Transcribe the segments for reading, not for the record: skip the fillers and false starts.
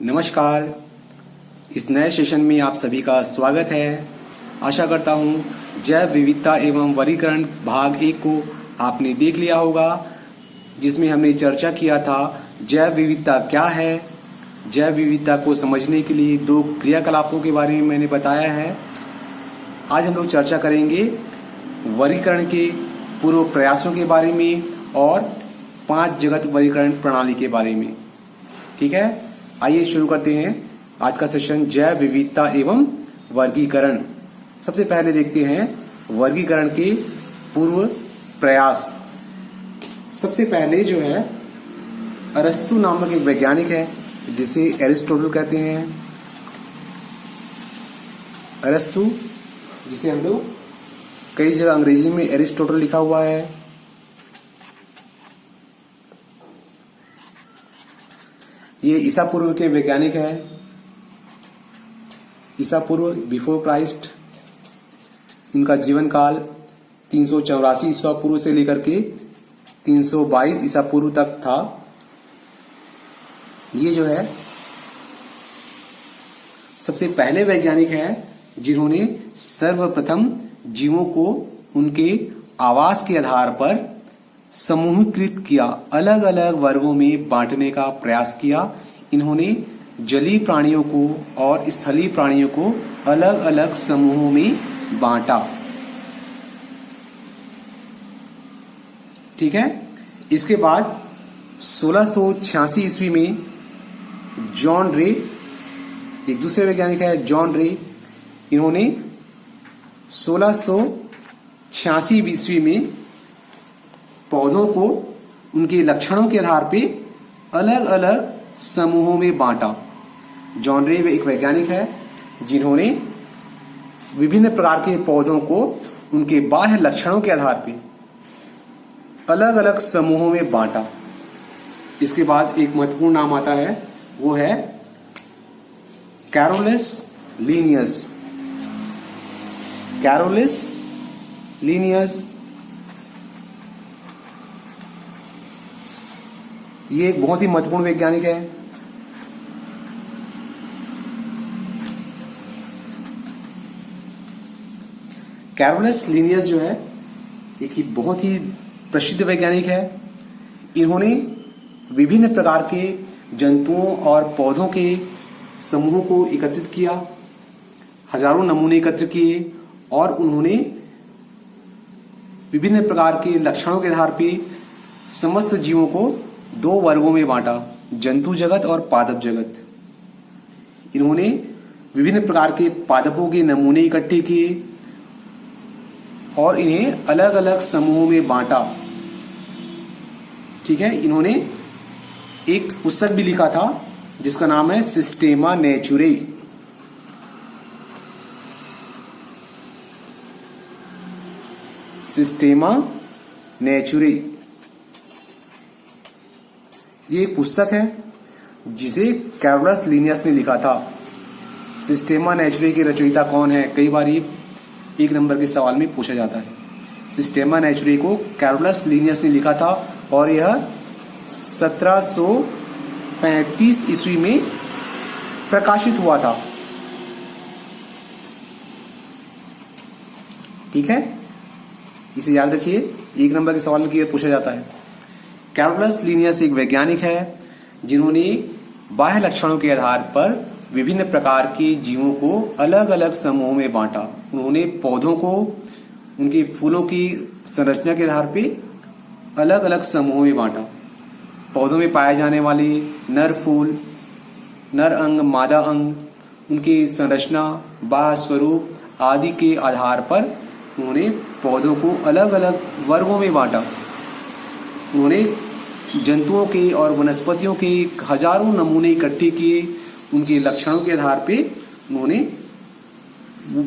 नमस्कार। इस नए सेशन में आप सभी का स्वागत है। आशा करता हूँ जैव विविधता एवं वर्गीकरण भाग 1 को आपने देख लिया होगा, जिसमें हमने चर्चा किया था जैव विविधता क्या है। जैव विविधता को समझने के लिए 2 क्रियाकलापों के बारे में मैंने बताया है। आज हम लोग चर्चा करेंगे वर्गीकरण के पूर्व प्रयासों के बारे में और 5 जगत वर्गीकरण प्रणाली के बारे में। ठीक है, आइए शुरू करते हैं आज का सेशन जैव विविधता एवं वर्गीकरण। सबसे पहले देखते हैं वर्गीकरण के पूर्व प्रयास। सबसे पहले जो है अरस्तु नामक एक वैज्ञानिक है जिसे एरिस्टोटल कहते हैं। अरस्तु, जिसे हम लोग कई जगह अंग्रेजी में एरिस्टोटल लिखा हुआ है। ये ईसा पूर्व के वैज्ञानिक है। ईसा पूर्व, बिफोर क्राइस्ट। इनका जीवन काल 384 ईसा पूर्व से लेकर के 322 ईसा पूर्व तक था। ये जो है सबसे पहले वैज्ञानिक हैं जिन्होंने सर्वप्रथम जीवों को उनके आवास के आधार पर समूहीकृत किया, अलग अलग वर्गों में बांटने का प्रयास किया। इन्होंने जलीय प्राणियों को और स्थलीय प्राणियों को अलग अलग समूहों में बांटा। ठीक है, इसके बाद 1686 ईस्वी में जॉन रे, एक दूसरे वैज्ञानिक है जॉन रे, इन्होंने 1686 ईस्वी में पौधों को उनके लक्षणों के आधार पे अलग अलग समूहों में बांटा। जॉन रे एक वैज्ञानिक है जिन्होंने विभिन्न प्रकार के पौधों को उनके बाह्य लक्षणों के आधार पे अलग अलग समूहों में बांटा। इसके बाद एक महत्वपूर्ण नाम आता है, वो है कैरोलस लीनियस। कैरोलस लीनियस ये एक बहुत ही महत्वपूर्ण वैज्ञानिक है। कैरोलस लीनियस जो है एक ही बहुत ही प्रसिद्ध वैज्ञानिक है। इन्होंने विभिन्न प्रकार के जंतुओं और पौधों के समूहों को एकत्रित किया, हजारों नमूने एकत्र किए और उन्होंने विभिन्न प्रकार के लक्षणों के आधार पर समस्त जीवों को 2 वर्गों में बांटा, जंतु जगत और पादप जगत। इन्होंने विभिन्न प्रकार के पादपों के नमूने इकट्ठे किए और इन्हें अलग अलग समूहों में बांटा। ठीक है, इन्होंने एक पुस्तक भी लिखा था जिसका नाम है सिस्टेमा नेचुरे। सिस्टेमा नेचुरे ये एक पुस्तक है जिसे कैरोलस लीनियस ने लिखा था। सिस्टेमा नेचुरे के रचयिता कौन है, कई बार ये 1 नंबर के सवाल में पूछा जाता है। सिस्टेमा नेचुरे को कैरोलस लीनियस ने लिखा था और यह 1735 ईस्वी में प्रकाशित हुआ था। ठीक है, इसे याद रखिए, 1 नंबर के सवाल में पूछा जाता है। कैरोलस लीनियस एक वैज्ञानिक है जिन्होंने बाह्य लक्षणों के आधार पर विभिन्न प्रकार के जीवों को अलग अलग समूहों में बांटा। उन्होंने पौधों को उनके फूलों की संरचना के आधार पर अलग अलग समूहों में बांटा। पौधों में पाए जाने वाले नर फूल, नर अंग, मादा अंग, उनकी संरचना, बाह्य स्वरूप आदि के आधार पर उन्होंने पौधों को अलग अलग वर्गों में बांटा। उन्होंने जंतुओं के और वनस्पतियों के हजारों नमूने इकट्ठे किए, उनके लक्षणों के आधार पे उन्होंने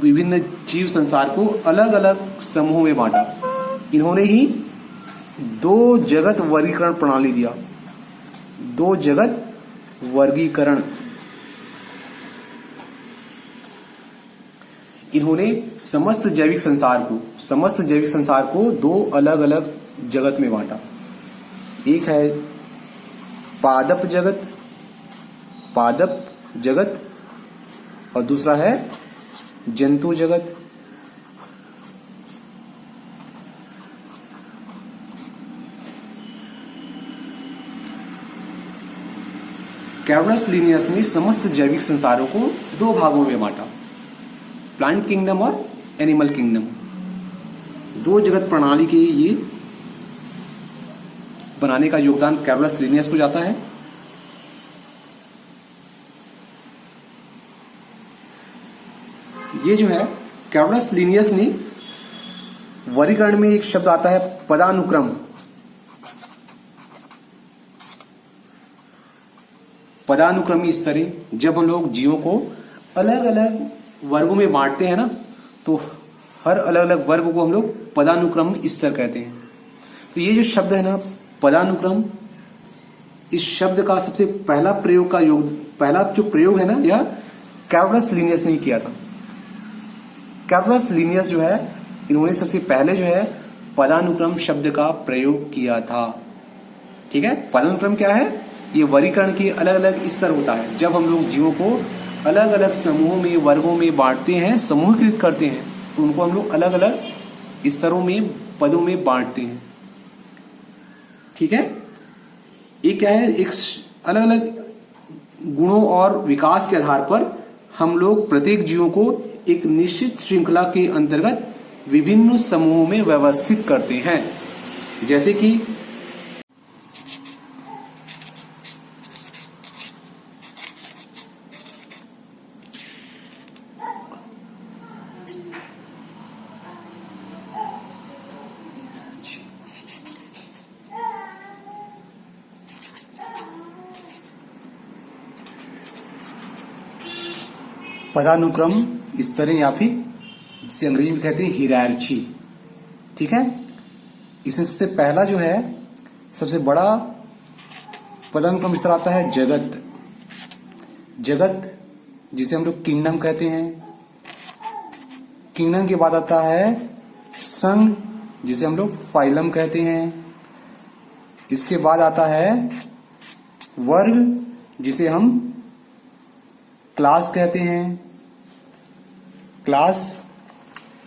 विभिन्न जीव संसार को अलग अलग समूहों में बांटा। इन्होंने ही 2 जगत वर्गीकरण प्रणाली दिया। 2 जगत वर्गीकरण। इन्होंने समस्त जैविक संसार को 2 अलग अलग जगत में बांटा। एक है पादप जगत पादप जगत और दूसरा है जंतु जगत। कैरोलस लिनियस ने समस्त जैविक संसारों को दो भागों में बांटा, प्लांट किंगडम और एनिमल किंगडम। दो जगत प्रणाली के ये बनाने का योगदान कैरोलस लिनियस को जाता है। ये जो है कैरोलस लिनियस ने वर्गीकरण में एक शब्द आता है पदानुक्रम। पदानुक्रमी स्तरें, जब हम लोग जीवों को अलग अलग वर्गों में बांटते हैं ना, तो हर अलग अलग वर्ग को हम लोग पदानुक्रम स्तर कहते हैं। तो ये जो शब्द है ना पदानुक्रम, इस शब्द का सबसे पहला जो प्रयोग है ना, यह कैरोलस लिनियस ने किया था। कैरोलस लिनियस जो है, इन्होंने सबसे पहले जो है पदानुक्रम शब्द का प्रयोग किया था। ठीक है, पदानुक्रम क्या है? ये वर्गीकरण के अलग अलग स्तर होता है। जब हम लोग जीवों को अलग अलग समूहों में, वर्गों में बांटते हैं, समूहीकृत करते हैं, तो उनको हम लोग अलग अलग स्तरों में, पदों में बांटते हैं। ठीक है, ये क्या है, एक अलग अलग गुणों और विकास के आधार पर हम लोग प्रत्येक जीवों को एक निश्चित श्रृंखला के अंतर्गत विभिन्न समूहों में व्यवस्थित करते हैं। जैसे कि पदानुक्रम स्तरें, या फिर जिसे अंग्रेजी में कहते हैं हिरार्ची। ठीक है, इसमें सबसे पहला जो है, सबसे बड़ा पदानुक्रम स्तर आता है जगत। जगत जिसे हम लोग किंगडम कहते हैं। किंगडम के बाद आता है संघ, जिसे हम लोग फाइलम कहते हैं। इसके बाद आता है वर्ग, जिसे हम क्लास कहते हैं, क्लास।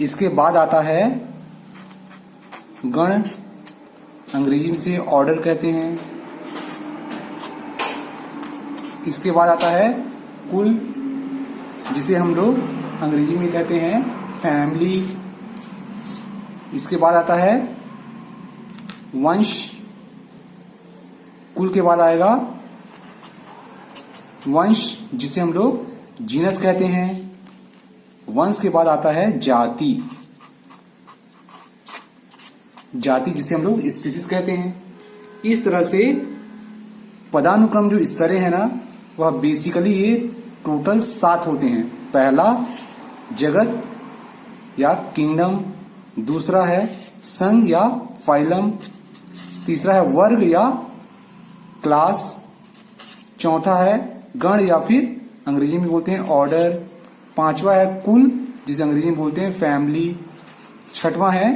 इसके बाद आता है गण, अंग्रेजी में से ऑर्डर कहते हैं। इसके बाद आता है कुल, जिसे हम लोग अंग्रेजी में कहते हैं फैमिली। इसके बाद आता है वंश, कुल के बाद आएगा वंश, जिसे हम लोग जीनस कहते हैं। वंश के बाद आता है जाति, जाति जिसे हम लोग स्पीसीज कहते हैं। इस तरह से पदानुक्रम जो स्तरें हैं ना, वह बेसिकली ये टोटल 7 होते हैं। पहला जगत या किंगडम, दूसरा है संघ या फाइलम, तीसरा है वर्ग या क्लास, चौथा है गण या फिर अंग्रेजी में बोलते हैं ऑर्डर, पांचवा है कुल, जिसे अंग्रेजी में बोलते हैं फैमिली, छठवां है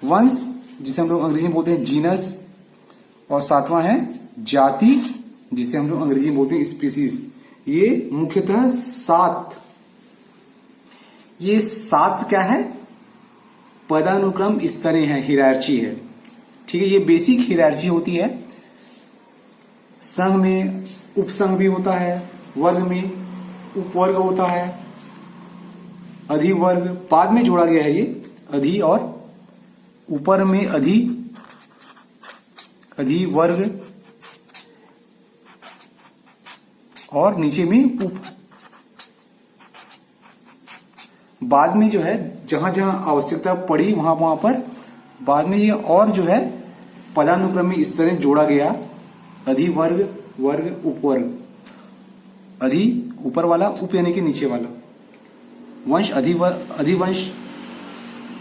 वंश, जिसे हम लोग अंग्रेजी में बोलते हैं जीनस, और सातवां है जाति, जिसे हम लोग अंग्रेजी में बोलते हैं स्पीसीज। ये मुख्यतः 7, ये 7 क्या है, पदानुक्रम स्तरें हैं, हिरार्ची है। ठीक है, ये बेसिक हिरार्ची होती है। संघ में उपसंघ भी होता है, वर्ग में उपवर्ग होता है, अधिवर्ग बाद में जोड़ा गया है ये, अधि, और ऊपर में अधिवर्ग और नीचे में उप। बाद में जो है जहां जहां आवश्यकता पड़ी वहां पर बाद में ये और जो है पदानुक्रम में इस तरह जोड़ा गया, अधिवर्ग, वर्ग, उपवर्ग। अधि ऊपर वाला, उप यानी कि नीचे वाला, वंश अधिवंश,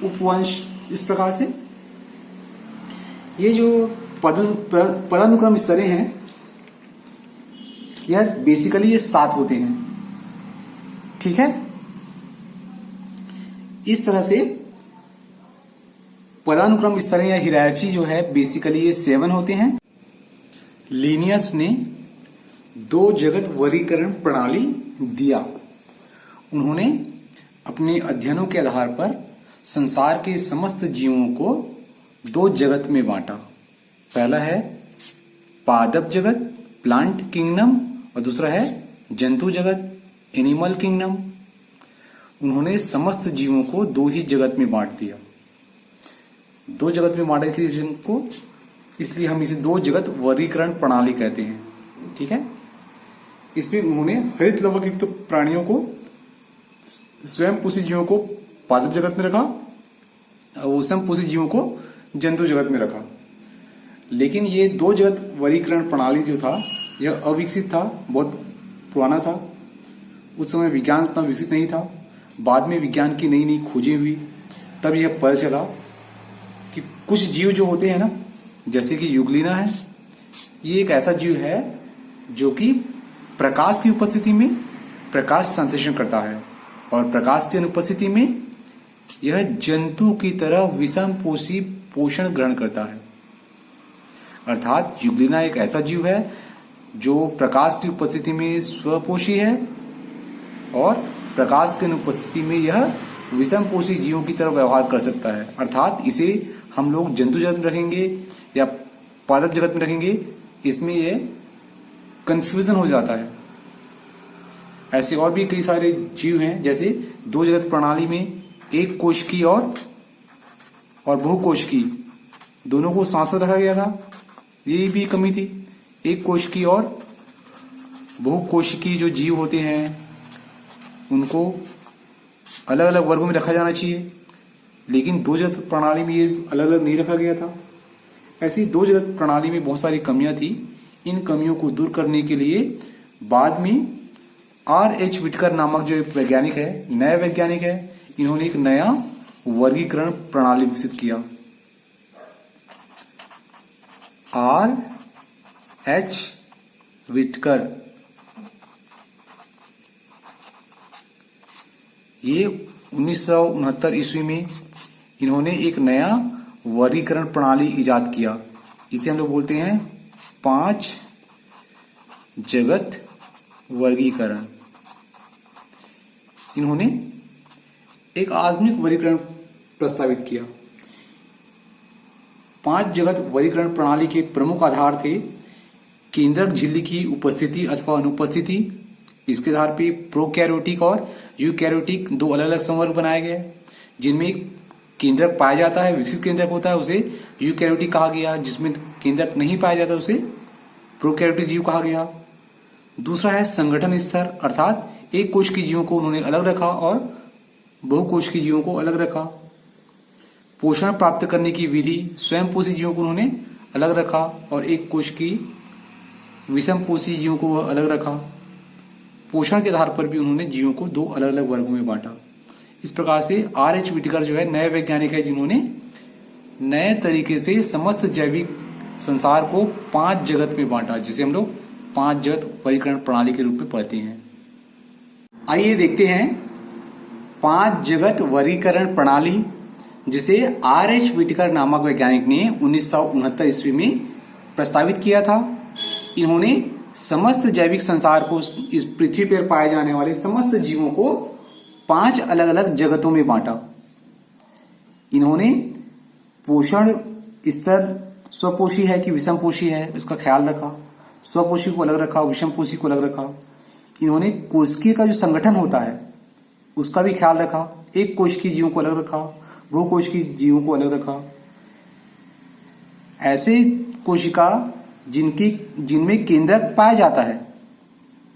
उपवंश। इस प्रकार से ये जो पदानुक्रम स्तरें हैं, यह बेसिकली ये 7 होते हैं। ठीक है, इस तरह से पदानुक्रम स्तरें या हिरार्ची जो है बेसिकली ये 7 होते हैं। लिनियस ने दो जगत वर्गीकरण प्रणाली दिया। उन्होंने अपने अध्ययनों के आधार पर संसार के समस्त जीवों को दो जगत में बांटा। पहला है पादप जगत, प्लांट किंगडम, और दूसरा है जंतु जगत, एनिमल किंगडम। उन्होंने समस्त जीवों को दो ही जगत में बांट दिया। दो जगत में बांटा को, इसलिए हम इसे दो जगत वर्गीकरण प्रणाली कहते हैं। ठीक है। इसमें उन्होंने हरित लवक युक्त प्राणियों को, स्वयं पोषी जीवों को पादप जगत में रखा और स्वयं पोषी जीवों को जंतु जगत में रखा। लेकिन ये दो जगत वर्गीकरण प्रणाली जो था यह अविकसित था, बहुत पुराना था। उस समय विज्ञान उतना विकसित नहीं था। बाद में विज्ञान की नई नई खोजें हुई, तब यह पता चला कि कुछ जीव जो होते हैं ना, जैसे कि युगलिना है, ये एक ऐसा जीव है जो कि प्रकाश की उपस्थिति में प्रकाश संश्लेषण करता है और प्रकाश की अनुपस्थिति में यह जंतु की तरह विषम पोषी पोषण ग्रहण करता है। अर्थात युगलिना एक ऐसा जीव है जो प्रकाश की उपस्थिति में स्वपोषी है और प्रकाश की अनुपस्थिति में यह विषम पोषी जीवों की तरह व्यवहार कर सकता है। अर्थात इसे हम लोग जंतु जगत में रखेंगे या पादप जगत में रखेंगे, इसमें यह कंफ्यूजन हो जाता है। ऐसे और भी कई सारे जीव हैं, जैसे दो जगत प्रणाली में एक कोश की और बहुकोश की दोनों को सांस रखा गया था। ये भी कमी थी। एक कोश की और बहुकोश की जो जीव होते हैं उनको अलग अलग वर्गों में रखा जाना चाहिए, लेकिन दो जगत प्रणाली में ये अलग अलग नहीं रखा गया था। ऐसी दो जगत प्रणाली में बहुत सारी कमियां थी। इन कमियों को दूर करने के लिए बाद में R.H. विटकर नामक जो एक वैज्ञानिक है, नया वैज्ञानिक है, इन्होंने एक नया वर्गीकरण प्रणाली विकसित किया। R.H. विटकर, ये 1969 ईस्वी में इन्होंने एक नया वर्गीकरण प्रणाली इजाद किया। इसे हम लोग बोलते हैं 5 जगत वर्गीकरण। इन्होंने एक आधुनिक वर्गीकरण प्रस्तावित किया। 5 जगत वर्गीकरण प्रणाली के प्रमुख आधार थे केंद्रक झिल्ली की उपस्थिति अथवा अनुपस्थिति। इसके आधार पे प्रोकैरियोटिक और यूकैरियोटिक दो अलग अलग समवर्ग बनाए गए, जिनमें केंद्रक पाया जाता है, विकसित केंद्रक होता है, उसे यूकैरियोटिक कहा गया। जिसमें केंद्रक नहीं पाया जाता उसे प्रोकैरियोटिक जीव कहा गया। दूसरा है संगठन स्तर, अर्थात एक कोश की जीवों को उन्होंने अलग रखा और बहुकोश की जीवों को अलग रखा। पोषण प्राप्त करने की विधि, स्वयं पोषी जीवों को उन्होंने अलग रखा और एक कोश की विषम पोषी जीवों को वह अलग रखा। पोषण के आधार पर भी उन्होंने जीवों को दो अलग अलग वर्गों में बांटा। इस प्रकार से R.H. विटकर जो है नए वैज्ञानिक है, जिन्होंने नए तरीके से समस्त जैविक संसार को 5 जगत में बांटा, जिसे हम लोग 5 जगत वर्गीकरण प्रणाली के रूप में पढ़ते हैं। आइए देखते हैं 5 जगत वर्गीकरण प्रणाली, जिसे R.H. विटकर नामक वैज्ञानिक ने 1969 ईस्वी में प्रस्तावित किया था। इन्होंने समस्त जैविक संसार को, इस पृथ्वी पर पाए जाने वाले समस्त जीवों को 5 अलग अलग जगतों में बांटा। इन्होंने पोषण स्तर स्वपोषी है कि विषम पोषी है, इसका ख्याल रखा। स्वपोषी को अलग रखा, विषम पोषी को अलग रखा। इन्होंने कोशिकीय का जो संगठन होता है उसका भी ख्याल रखा। एक कोश की जीवों को अलग रखा, बहुकोश की जीवों को अलग रखा। ऐसे कोशिका जिनमें केंद्रक पाया जाता है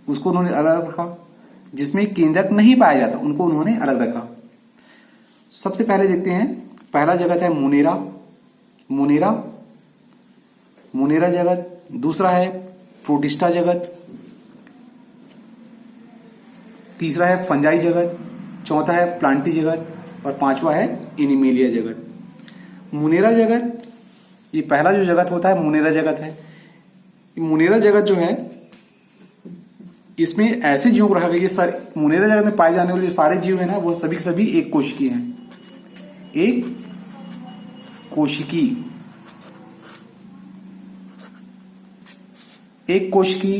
उसको उन्होंने अलग रखा, जिसमें केंद्रक नहीं पाया जाता उनको उन्होंने अलग रखा। सबसे पहले देखते हैं, पहला जगत है मुनेरा जगत। दूसरा है प्रोटिस्टा जगत। तीसरा है फंजाई जगत। चौथा है प्लांटी जगत और पांचवा है एनिमेलिया जगत। मुनेरा जगत, ये पहला जो जगत होता है मुनेरा जगत है। मुनेरा जगत जो है इसमें ऐसे जीव को रखा गया, ये सारे मुनेरा जगत में पाए जाने वाले जो सारे जीव है ना, वो सभी के सभी एक कोशिकी हैं। एक कोशिकी, एक कोशिकी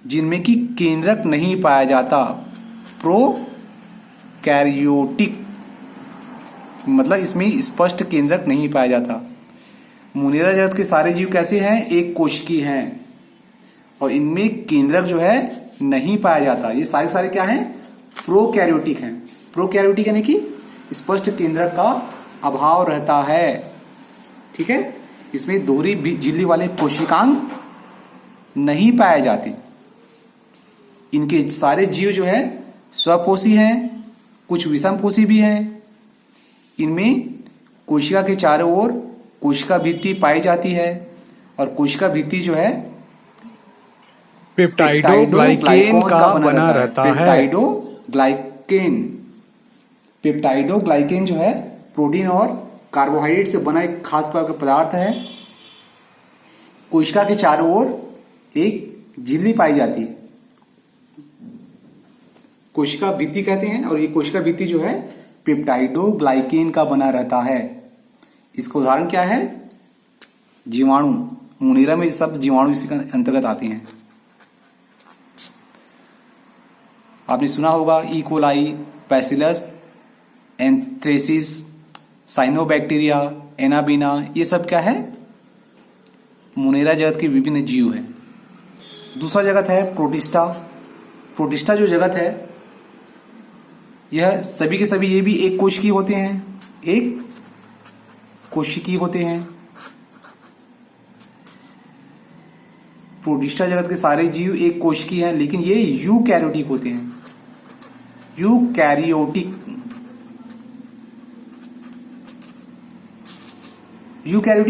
जिनमें कि केंद्रक नहीं पाया जाता। प्रोकैरियोटिक मतलब इसमें स्पष्ट केंद्रक नहीं पाया जाता। मुनेरा जगत के सारे जीव कैसे हैं? एक कोशिकीय हैं और इनमें केंद्रक जो है नहीं पाया जाता। ये सारे सारे क्या हैं? प्रोकैरियोटिक हैं। प्रोकैरियोटिक यानी कि स्पष्ट केंद्रक का अभाव रहता है। ठीक है, इसमें दोहरी झिल्ली वाले कोशिकांग नहीं पाए जाते। इनके सारे जीव जो है स्वपोषी हैं, कुछ विषमपोषी भी हैं। इनमें कोशिका के चारों ओर कोशिका भित्ति पाई जाती है और कोशिका भित्ति जो है पेप्टाइडोग्लाइकेन का बना रहता है। पेप्टाइडोग्लाइकेन जो है प्रोटीन और कार्बोहाइड्रेट से बना एक खास प्रकार का पदार्थ है। कोशिका के चारों ओर एक झिल्ली पाई जाती है, कोशिका भित्ति कहते हैं, और ये कोशिका भित्ति जो है पेप्टाइडोग्लाइकेन का बना रहता है। इसका उदाहरण क्या है? जीवाणु। मुनेरा में सब जीवाणु इसी के अंतर्गत आते हैं। आपने सुना होगा E coli, bacillus anthracis, cyanobacteria, anabaena, ये सब क्या है? मुनेरा जगत के विभिन्न जीव हैं। दूसरा जगत है प्रोटिस्टा। प्रोटिस्टा जो जगत है यह सभी के सभी ये भी एक कोशिकीय होते हैं, एक कोशिकीय होते हैं। प्रोटिस्टा जगत के सारे जीव एक कोशिकीय हैं, लेकिन ये यूकैरियोटिक होते हैं। यूकैरियोटिक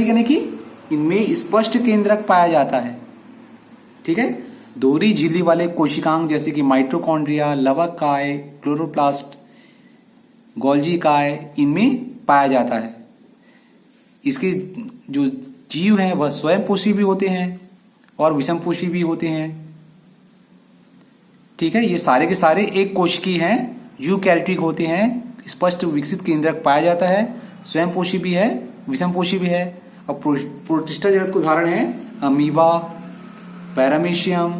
यानी कि इनमें स्पष्ट केंद्रक पाया जाता है। ठीक है, दोहरी झिल्ली वाले कोशिकांग जैसे कि माइटोकॉन्ड्रिया, लवक काय, क्लोरोप्लास्ट, गोल्जी काय, इनमें पाया जाता है। इसके जो जीव हैं वह स्वयंपोषी भी होते हैं और विषमपोषी भी होते हैं। ठीक है, ये सारे के सारे एक कोशिकीय हैं, यूकैरियोटिक होते हैं, स्पष्ट विकसित केंद्रक पाया जाता है, स्वयंपोषी भी है, विषमपोषी भी है। और प्रोटिस्टा जगत के उदाहरण है अमीबा, पैरामीशियम,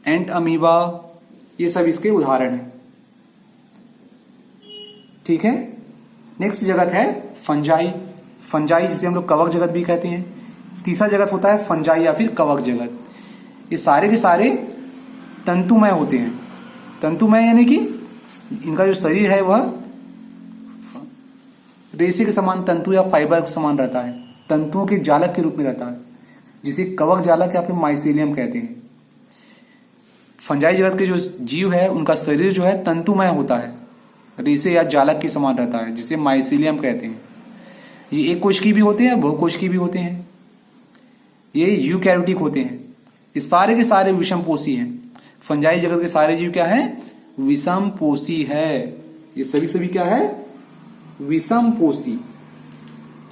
एंट अमीबा, ये सब इसके उदाहरण हैं। ठीक है, नेक्स्ट जगत है फंजाई। फंजाई जिसे हम लोग कवक जगत भी कहते हैं। तीसरा जगत होता है फंजाई या फिर कवक जगत। ये सारे के सारे तंतुमय होते हैं। तंतुमय यानी कि इनका जो शरीर है वह रेशे के समान, तंतु या फाइबर के समान रहता है, तंतुओं के जालक के रूप में रहता है, जिसे कवक जालक या फिर माइसेलियम कहते हैं। फंजाई जगत के जो जीव है उनका शरीर जो है तंतुमय होता है, रेशे या जालक के समान रहता है, जिसे माइसेलियम कहते हैं। ये एक कोशिकीय भी होते हैं, बहुकोशिकीय भी होते हैं। ये यूकैरियोटिक होते हैं। ये सारे के सारे विषमपोषी हैं। फंजाई जगत के सारे जीव क्या है? विषमपोषी है। ये सभी क्या है? विषमपोषी।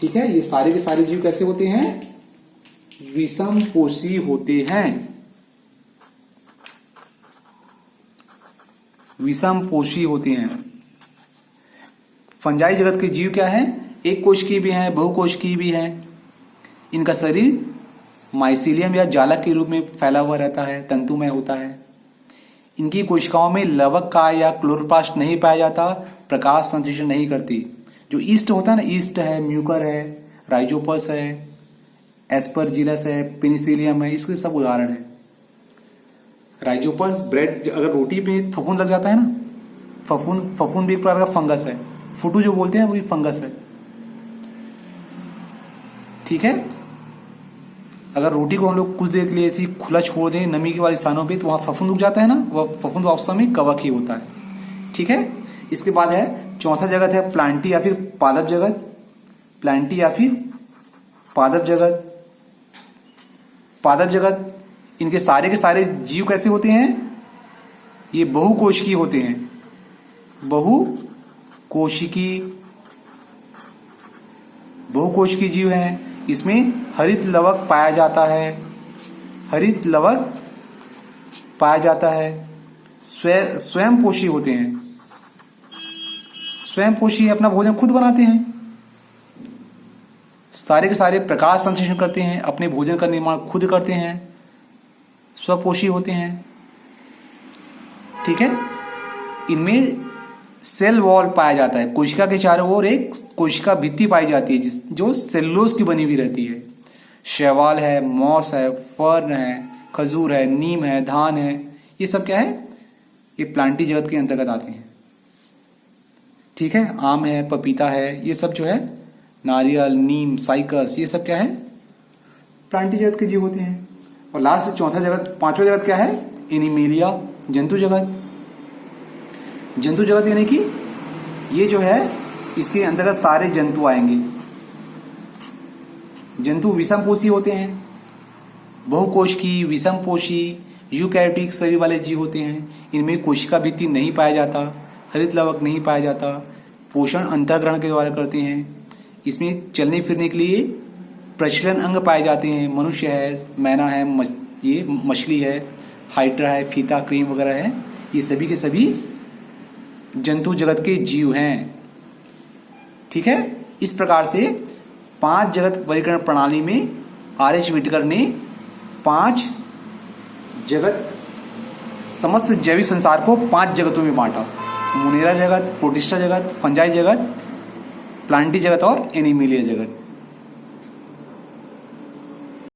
ठीक है, ये सारे के सारे जीव कैसे होते हैं? विषमपोषी होते हैं। विषमपोषी होते हैं। फंजाई जगत के जीव क्या है? एक कोशिकीय भी हैं, बहुकोशिकीय भी हैं। इनका शरीर माइसीलियम या जालक के रूप में फैला हुआ रहता है, तंतुमय होता है। इनकी कोशिकाओं में लवक काय या क्लोरोप्लास्ट नहीं पाया जाता, प्रकाश संश्लेषण नहीं करती। जो ईस्ट होता है ना, ईस्ट है, म्यूकर है, राइजोपस है, एस्परजिलस है, पेनिसिलियम है, इसके सब उदाहरण है। राइजोपस ब्रेड, अगर रोटी पे फफूंद लग जाता है ना, फफूंद भी एक प्रकार का फंगस है। फुटू जो बोलते हैं वो भी फंगस है। ठीक है, अगर रोटी को हम लोग कुछ देर के लिए ऐसी खुला छोड़ दें नमी के वाले स्थानों पे, तो वहां फफूंद उग जाता है ना, वह फफूंद वास्तव में कवक ही होता है। ठीक है, इसके बाद है चौथा जगत है प्लांटी या फिर पादप जगत। प्लांटी या फिर पादप जगत। पादप जगत, इनके सारे के सारे जीव कैसे होते हैं? ये बहुकोशिकीय होते हैं। बहुकोशिकीय जीव हैं। इसमें हरित लवक पाया जाता है। हरित लवक पाया जाता है। स्वयंपोषी होते हैं। स्वयंपोषी अपना भोजन खुद बनाते हैं। सारे के सारे प्रकाश संश्लेषण करते हैं, अपने भोजन का निर्माण खुद करते हैं। स्वपोषी होते हैं। ठीक है, इनमें सेल वॉल पाया जाता है, कोशिका के चारों ओर एक कोशिका भित्ति पाई जाती है जो सेलुलोज की बनी हुई रहती है। शैवाल है, मॉस है, फर्न है, खजूर है, नीम है, धान है, ये सब क्या है, ये प्लांटी जगत के अंतर्गत आते हैं। ठीक है, आम है, पपीता है, ये सब जो है, नारियल, नीम, साइकस, ये सब क्या है, प्लांटी जगत के जीव होते हैं। और लास्ट चौथा जगत, पांचवा जगत क्या है, एनिमेलिया, जंतु जगत। जंतु जगत यानी कि ये जो है, इसके अंतर्गत सारे जंतु आएंगे। जंतु विषमपोषी होते हैं, बहुकोशिकी, विषमपोषी, यूकैरियोटिक शरीर वाले जीव होते हैं। इनमें कोशिका भित्ति नहीं पाया जाता, हरित लवक नहीं पाया जाता, पोषण अंतःग्रहण के द्वारा करते हैं। इसमें चलने फिरने के लिए प्रचलन अंग पाए जाते हैं। मनुष्य है, मैना है, ये मछली है, हाइड्रा है, फीता, क्रीम वगैरह है, ये सभी के सभी जंतु जगत के जीव हैं। ठीक है, इस प्रकार से 5 जगत वर्गीकरण प्रणाली में आर.एच. व्हिटेकर ने 5 जगत, समस्त जैविक संसार को 5 जगतों में बांटा। मोनेरा जगत, प्रोटिस्टा जगत, फंजाई जगत, प्लांटी जगत और एनिमेलिया जगत।